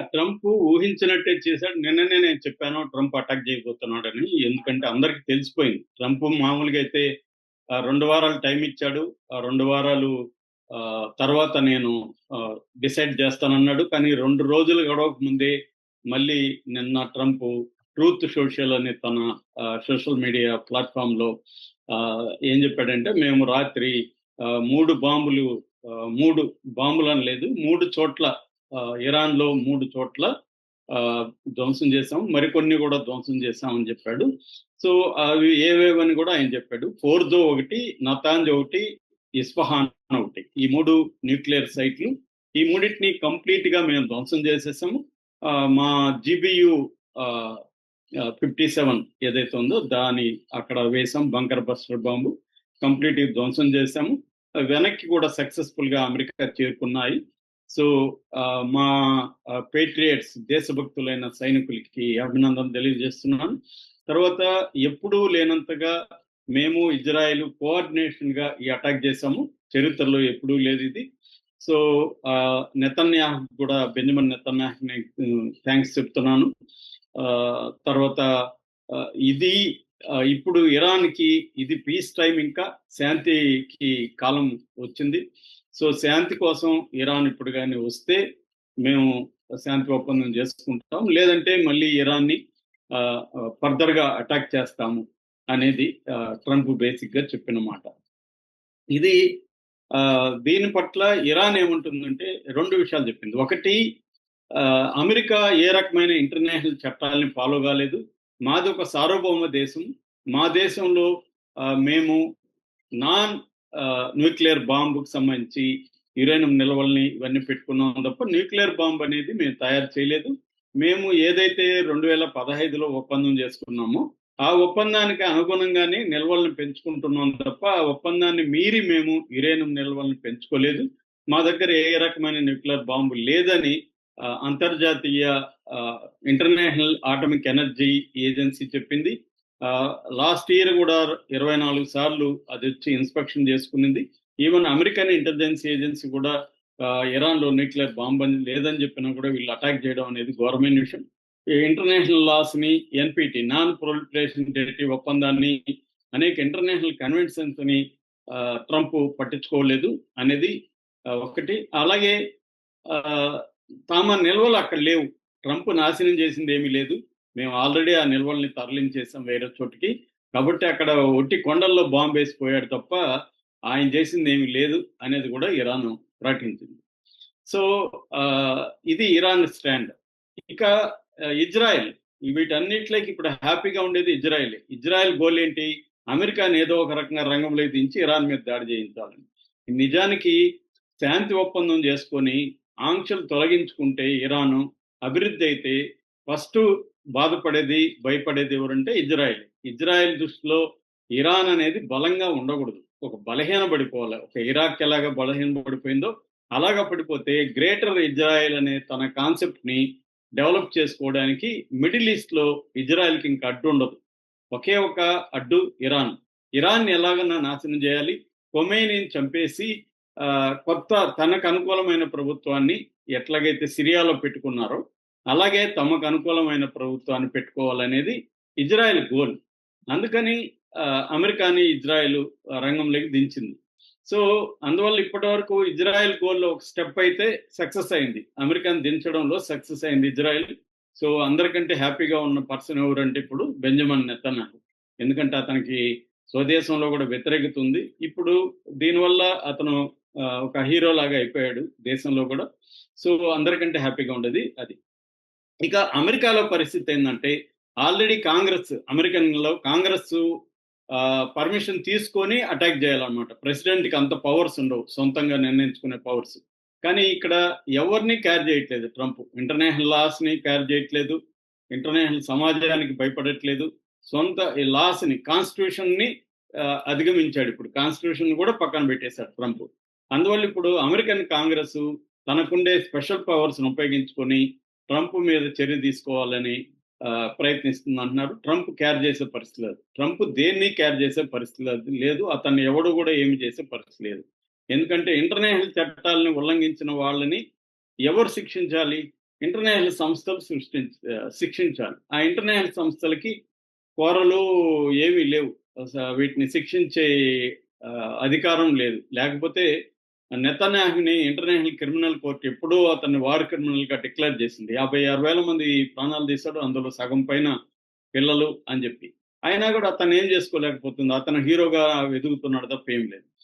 Trump ఊహించినట్టే చేశాడు. నిన్ననే నేను చెప్పాను ట్రంప్ అటాక్ చేయబోతున్నాడని. ఎందుకంటే అందరికి తెలిసిపోయింది. ట్రంప్ మామూలుగా అయితే 2 వారాలు టైం ఇచ్చాడు. ఆ 2 వారాలు తర్వాత నేను డిసైడ్ చేస్తానన్నాడు. కానీ 2 రోజులు గడవక ముందే మళ్ళీ నిన్న ట్రంప్ ట్రూత్ సోషల్ అనే తన సోషల్ మీడియా ప్లాట్‌ఫార్మ్‌లో ఏం చెప్పాడంటే, మేము రాత్రి 3 బాంబులు 3 బాంబులని లేదు 3 చోట్ల ఇరాన్‌లో 3 చోట్ల ధ్వంసం చేశాం. మరికొన్ని కూడా ధ్వంసం చేశామని చెప్పాడు. సో, అవి ఏవేవని కూడా ఆయన చెప్పాడు. ఫోర్దో ఒకటి, నతాంజ్ ఒకటి, ఇస్ఫహాన్ ఒకటి. ఈ 3 న్యూక్లియర్ సైట్లు. ఈ మూడిటిని కంప్లీట్‌గా మేము ధ్వంసం చేసేసాము. మా జీబీయూ ఆహ్, 57 ఏదైతే ఉందో దాని అక్కడ వేసాం బంకర్ బస్టర్ బాంబు. కంప్లీట్‌గా ధ్వంసం చేశాము. వెనక్కి కూడా సక్సెస్‌ఫుల్‌గా అమెరికా చేరుకున్నాయి. సో, మా పేట్రియట్స్ దేశభక్తులైన సైనికులకి అభినందనలు తెలియజేస్తున్నాను. తర్వాత ఎప్పుడూ లేనంతగా మేము ఇజ్రాయెల్ కోఆర్డినేషన్‌గా ఈ అటాక్ చేశాము. చరిత్రలో ఎప్పుడూ లేదిది. సో, నెతన్యాహు కూడా బెంజమిన్ నెతన్యాహుని థాంక్స్ చెప్తున్నాను. తర్వాత ఇది ఇప్పుడు ఇరాన్‌కి ఇది పీస్ టైమ్, ఇంకా శాంతికి కాలం వచ్చింది. సో, శాంతి కోసం ఇరాన్ ఇప్పుడు గాని వస్తే మేము శాంతి ఒప్పందం చేసుకుంటాం. లేదంటే మళ్ళీ ఇరాన్‌ని ఫర్దర్‌గా అటాక్ చేస్తాము అనేది ట్రంప్ బేసిక్‌గా చెప్పిన మాట. ఇది దీని పట్ల ఇరాన్ ఏమంటుందంటే 2 విషయాలు చెప్పింది. ఒకటి, అమెరికా ఏ రకమైన ఇంటర్నేషనల్ చట్టాలని ఫాలో కాలేదు. మాది ఒక సార్వభౌమ దేశం. మా దేశంలో మేము నాన్ న్యూక్లియర్ బాంబుకు సంబంధించి యురేనియం నిల్వల్ని ఇవన్నీ పెట్టుకున్నాం తప్ప న్యూక్లియర్ బాంబ్ అనేది మేము తయారు చేయలేదు. మేము ఏదైతే 2015లో ఒప్పందం చేసుకున్నామో ఆ ఒప్పందానికి అనుగుణంగానే నిల్వల్ని పెంచుకుంటున్నాం తప్ప ఆ ఒప్పందాన్ని మీరి మేము యురేనియం నిల్వల్ని పెంచుకోలేదు. మా దగ్గర ఏ రకమైన న్యూక్లియర్ బాంబు లేదని అంతర్జాతీయ ఇంటర్నేషనల్ ఆటమిక్ ఎనర్జీ ఏజెన్సీ చెప్పింది. లాస్ట్ ఇయర్ కూడా 24 సార్లు అది వచ్చి ఇన్స్పెక్షన్ చేసుకునింది. ఈవెన్ అమెరికన్ ఇంటెలిజెన్స్ ఏజెన్సీ కూడా ఇరాన్‌లో న్యూక్లియర్ బాంబ్ అని లేదని చెప్పినా కూడా వీళ్ళు అటాక్ చేయడం అనేది ఘోరమైన విషయం. ఈ ఇంటర్నేషనల్ లాస్‌ని, ఎన్‌పిటి నాన్ ప్రొలిఫరేషన్ ట్రీటీ ఒప్పందాన్ని, అనేక ఇంటర్నేషనల్ కన్వెన్షన్స్‌ని ట్రంప్ పట్టించుకోలేదు అనేది ఒకటి. అలాగే ఆహ్, తమ నిల్వలు అక్కడ లేవు. ట్రంప్ నాశనం చేసింది ఏమీ లేదు. మేము ఆల్రెడీ ఆ నిల్వల్ని తరలించేసాం వేరే చోటికి. కాబట్టి అక్కడ ఒట్టి కొండల్లో బాంబేసి పోయాడు తప్ప ఆయన చేసిందేమీ లేదు అనేది కూడా ఇరాన్ ప్రకటించింది. సో, ఇది ఇరాన్ స్టాండ్. ఇక ఇజ్రాయెల్, వీటన్నిటిలోకి ఇప్పుడు హ్యాపీగా ఉండేది ఇజ్రాయెలే. ఇజ్రాయెల్ గోల్ ఏంటి? అమెరికాని ఏదో ఒక రకంగా రంగంలోకి దించి ఇరాన్ మీద దాడి చేయించాలని. నిజానికి శాంతి ఒప్పందం చేసుకొని ఆంక్షలు తొలగించుకుంటే ఇరాను అభివృద్ధి అయితే ఫస్ట్ బాధపడేది, భయపడేది ఎవరంటే ఇజ్రాయెల్. ఇజ్రాయెల్ దృష్టిలో ఇరాన్ అనేది బలంగా ఉండకూడదు. ఒక బలహీన పడిపోవాలి. ఒక ఇరాక్ ఎలాగా బలహీన పడిపోయిందో అలాగా పడిపోతే గ్రేటర్ ఇజ్రాయెల్ అనే తన కాన్సెప్ట్‌ని డెవలప్ చేసుకోవడానికి మిడిల్ ఈస్ట్‌లో ఇజ్రాయెల్‌కి ఇంకా అడ్డు ఉండదు. ఒకే ఒక అడ్డు ఇరాన్. ఇరాన్‌ని ఎలాగైనా నాశనం చేయాలి. ఖొమైనీని చంపేసి కొత్త తనకు అనుకూలమైన ప్రభుత్వాన్ని ఎట్లాగైతే సిరియాలో పెట్టుకున్నారో, అలాగే తమకు అనుకూలమైన ప్రభుత్వాన్ని పెట్టుకోవాలనేది ఇజ్రాయెల్ గోల్. అందుకని అమెరికాని ఇజ్రాయెల్ రంగంలోకి దించింది. సో, అందువల్ల ఇప్పటివరకు ఇజ్రాయెల్ గోల్‌లో ఒక స్టెప్ అయితే సక్సెస్ అయింది. అమెరికాని దించడంలో సక్సెస్ అయింది ఇజ్రాయెల్. సో, అందరికంటే హ్యాపీగా ఉన్న పర్సన్ ఎవరంటే ఇప్పుడు బెంజమిన్ నెతన్యాహు. ఎందుకంటే అతనికి స్వదేశంలో కూడా వ్యతిరేకత ఉంది. ఇప్పుడు దీనివల్ల అతను ఒక హీరో లాగా అయిపోయాడు దేశంలో కూడా. సో, అందరికంటే హ్యాపీగా ఉండేది అది. ఇక అమెరికాలో పరిస్థితి ఏందంటే, ఆల్రెడీ అమెరికన్‌లో కాంగ్రెస్ పర్మిషన్ తీసుకొని అటాక్ చేయాలన్నమాట. ప్రెసిడెంట్‌కి అంత పవర్స్ ఉండవు. సొంతంగా నిర్ణయించుకునే పవర్స్. కానీ ఇక్కడ ఎవరిని కేర్ చేయట్లేదు ట్రంప్. ఇంటర్నేషనల్ లాస్‌ని కేర్ చేయట్లేదు. ఇంటర్నేషనల్ సమాజానికి భయపడట్లేదు. సొంత ఈ లాస్‌ని, కాన్స్టిట్యూషన్‌ని అధిగమించాడు ఇప్పుడు. కాన్స్టిట్యూషన్ కూడా పక్కన పెట్టేశాడు ట్రంప్. అందువల్ల ఇప్పుడు అమెరికన్ కాంగ్రెస్ తనకుండే స్పెషల్ పవర్స్‌ని ఉపయోగించుకొని ట్రంప్ మీద చర్య తీసుకోవాలని ప్రయత్నిస్తుందంటున్నారు. ట్రంప్ కేర్ చేసే పరిస్థితి లేదు. ట్రంప్ దేన్ని కేర్ చేసే పరిస్థితి లేదు. అతన్ని ఎవడు కూడా ఏమి చేసే పరిస్థితి లేదు. ఎందుకంటే ఇంటర్నేషనల్ చట్టాలను ఉల్లంఘించిన వాళ్ళని ఎవరు శిక్షించాలి? ఇంటర్నేషనల్ సంస్థలు శిక్షించాలి. ఆ ఇంటర్నేషనల్ సంస్థలకి కోరలు ఏమీ లేవు. వీటిని శిక్షించే అధికారం లేదు. లేకపోతే నెతన్యాహుని ఇంటర్నేషనల్ క్రిమినల్ కోర్ట్ ఎప్పుడో అతన్ని వార్ క్రిమినల్‌గా డిక్లేర్ చేసింది. 56,000 మంది ప్రాణాలు తీశాడు. అందులో సగం పైన పిల్లలు అని జెప్పి. అయినా గూడా అతను ఏం జేసుకోలేకపోతుంది. అతను హీరోగా వెదుగుతున్నాడు తప్ప ఏం లేదు.